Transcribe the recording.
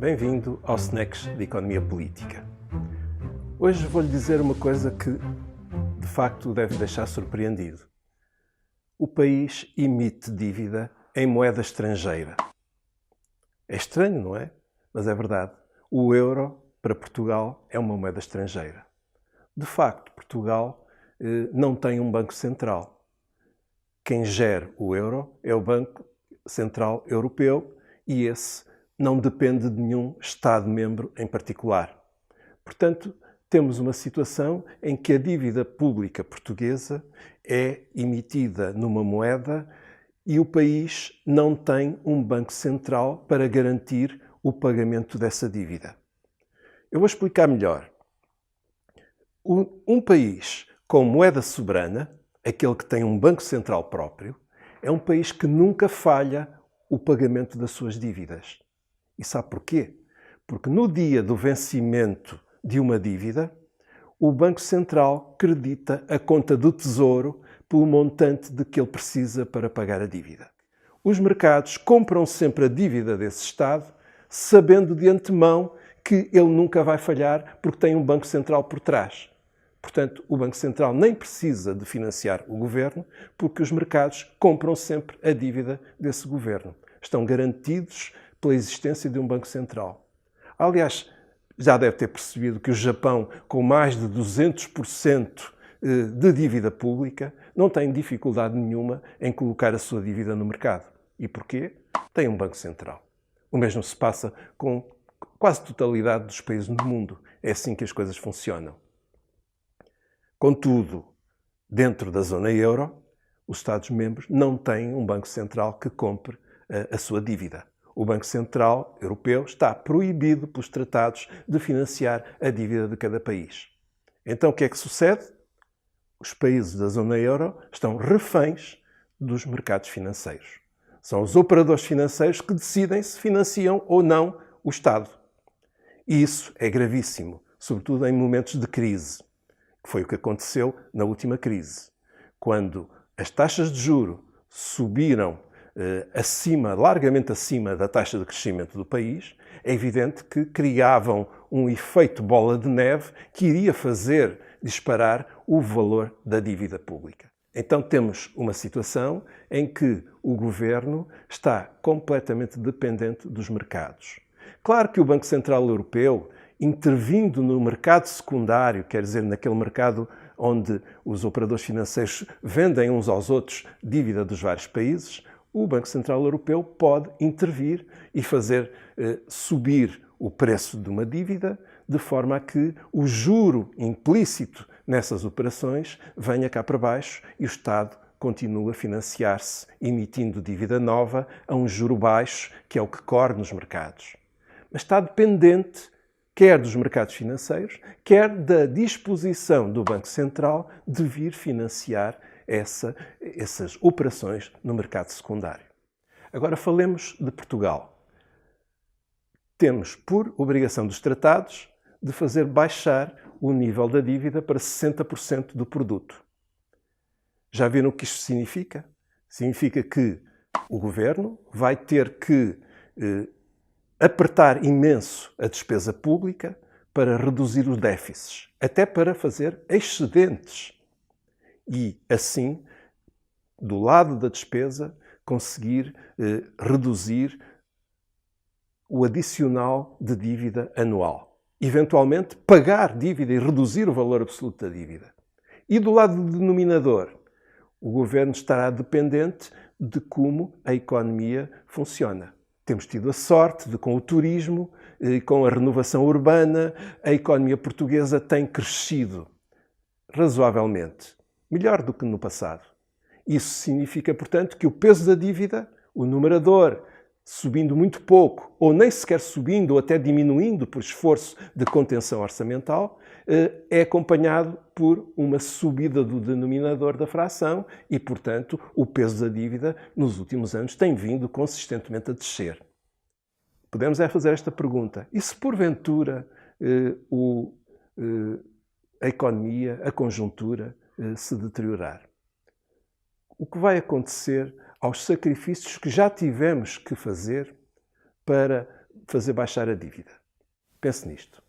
Bem-vindo ao Snacks de Economia Política. Hoje vou-lhe dizer uma coisa que, de facto, o deve deixar surpreendido. O país emite dívida em moeda estrangeira. É estranho, não é? Mas é verdade. O euro, para Portugal, é uma moeda estrangeira. De facto, Portugal não tem um banco central. Quem gera o euro é o Banco Central Europeu e esse não depende de nenhum Estado-membro em particular. Portanto, temos uma situação em que a dívida pública portuguesa é emitida numa moeda e o país não tem um banco central para garantir o pagamento dessa dívida. Eu vou explicar melhor. Um país com moeda soberana, aquele que tem um banco central próprio, é um país que nunca falha o pagamento das suas dívidas. E sabe porquê? Porque no dia do vencimento de uma dívida, o Banco Central credita a conta do Tesouro pelo montante de que ele precisa para pagar a dívida. Os mercados compram sempre a dívida desse Estado, sabendo de antemão que ele nunca vai falhar porque tem um Banco Central por trás. Portanto, o Banco Central nem precisa de financiar o governo porque os mercados compram sempre a dívida desse governo. Estão garantidos pela existência de um Banco Central. Aliás, já deve ter percebido que o Japão, com mais de 200% de dívida pública, não tem dificuldade nenhuma em colocar a sua dívida no mercado. E porquê? Tem um Banco Central. O mesmo se passa com quase a totalidade dos países do mundo. É assim que as coisas funcionam. Contudo, dentro da zona euro, os Estados-membros não têm um Banco Central que compre a sua dívida. O Banco Central Europeu está proibido pelos tratados de financiar a dívida de cada país. Então o que é que sucede? Os países da zona euro estão reféns dos mercados financeiros. São os operadores financeiros que decidem se financiam ou não o Estado. E isso é gravíssimo, sobretudo em momentos de crise, que foi o que aconteceu na última crise, quando as taxas de juros subiram largamente acima da taxa de crescimento do país. É evidente que criavam um efeito bola de neve que iria fazer disparar o valor da dívida pública. Então temos uma situação em que o governo está completamente dependente dos mercados. Claro que o Banco Central Europeu, intervindo no mercado secundário, quer dizer, naquele mercado onde os operadores financeiros vendem uns aos outros dívida dos vários países, o Banco Central Europeu pode intervir e fazer subir o preço de uma dívida de forma a que o juro implícito nessas operações venha cá para baixo e o Estado continue a financiar-se emitindo dívida nova a um juro baixo, que é o que corre nos mercados. Mas está dependente quer dos mercados financeiros, quer da disposição do Banco Central de vir financiar essas operações no mercado secundário. Agora falemos de Portugal. Temos, por obrigação dos tratados, de fazer baixar o nível da dívida para 60% do produto. Já viram o que isto significa? Significa que o governo vai ter que apertar imenso a despesa pública para reduzir os déficits, até para fazer excedentes. E, assim, do lado da despesa, conseguir reduzir o adicional de dívida anual. Eventualmente, pagar dívida e reduzir o valor absoluto da dívida. E do lado do denominador, o governo estará dependente de como a economia funciona. Temos tido a sorte de, com o turismo e com a renovação urbana, a economia portuguesa tem crescido razoavelmente, melhor do que no passado. Isso significa, portanto, que o peso da dívida, o numerador, subindo muito pouco, ou nem sequer subindo, ou até diminuindo por esforço de contenção orçamental, é acompanhado por uma subida do denominador da fração e, portanto, o peso da dívida nos últimos anos tem vindo consistentemente a descer. Podemos fazer esta pergunta: e se porventura a economia, a conjuntura, se deteriorar? O que vai acontecer aos sacrifícios que já tivemos que fazer para fazer baixar a dívida. Pense nisto.